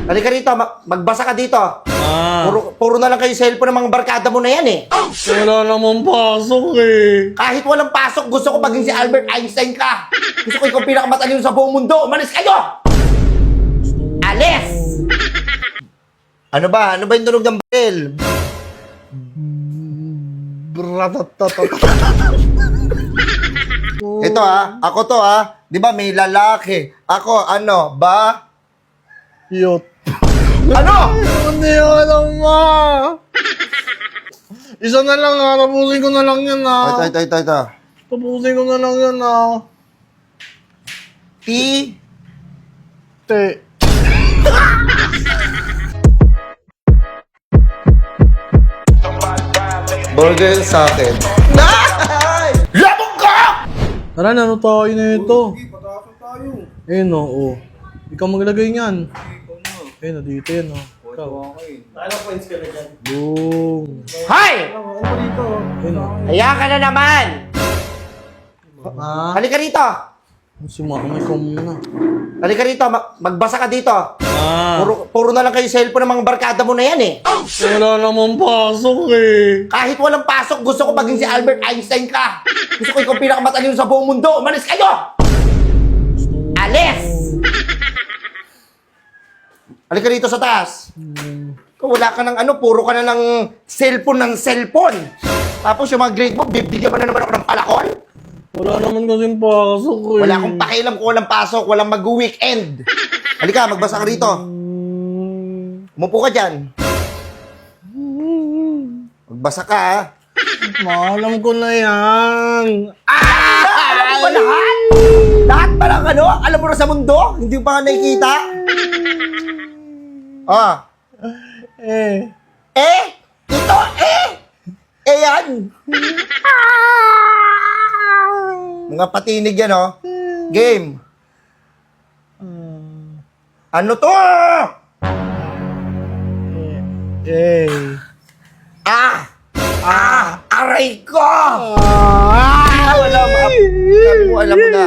Halika rito, magbasa ka dito. Puro na lang kayo cellphone ng mga barkada mo na yan eh. Wala namang pasok eh. Kahit walang pasok, gusto ko maging si Albert Einstein ka. Gusto ko ikaw pinakamatalino sa buong mundo. Umalis kayo! Alis! Ano ba? Ano ba yung tunog ng baril? Ito ako to Di ba may lalaki? Ako, ano, ba? Yot. Ano? Hindi ko alam ma. Isa na lang tapusin ko na lang yan Ito. Tapusin ko na lang yan T. Te. Burger sa akin. Labog ka! Tara na, ano tayo na ito? Ayun o. Ikaw maglagay niyan. Ayun o, dito yan o. Ikaw. Anong points ka na dyan? Boom. Hoy! Ayun o. Kaya ka na naman! Ha? Halika rito! Sumakamay ko muna. Halika rito, magbasa ka dito. Puro na lang kayo cellphone ng mga barkada mo na yan eh. Wala namang pasok eh. Kahit walang pasok, gusto ko maging si Albert Einstein ka. Gusto ko ikaw pinakamatalino sa buong mundo. Umalis kayo! Alis! Halika rito sa taas. Kung wala ka ng puro ka na ng cellphone. Tapos yung mga grade mo, bibigyan mo na naman ako ng palakol. Wala naman kasing pasok eh. Wala akong pakialam kung walang pasok, walang mag-weekend. Halika, magbasa ka rito. Umupo ka dyan. Magbasa ka Maalam ko na yan. Alam mo ba lahat? Lahat pa lang alam mo na sa mundo? Hindi mo pa nakikita? Ito yan. Mga patinig yan Game. Ano to? Aray ko! Alam mo na.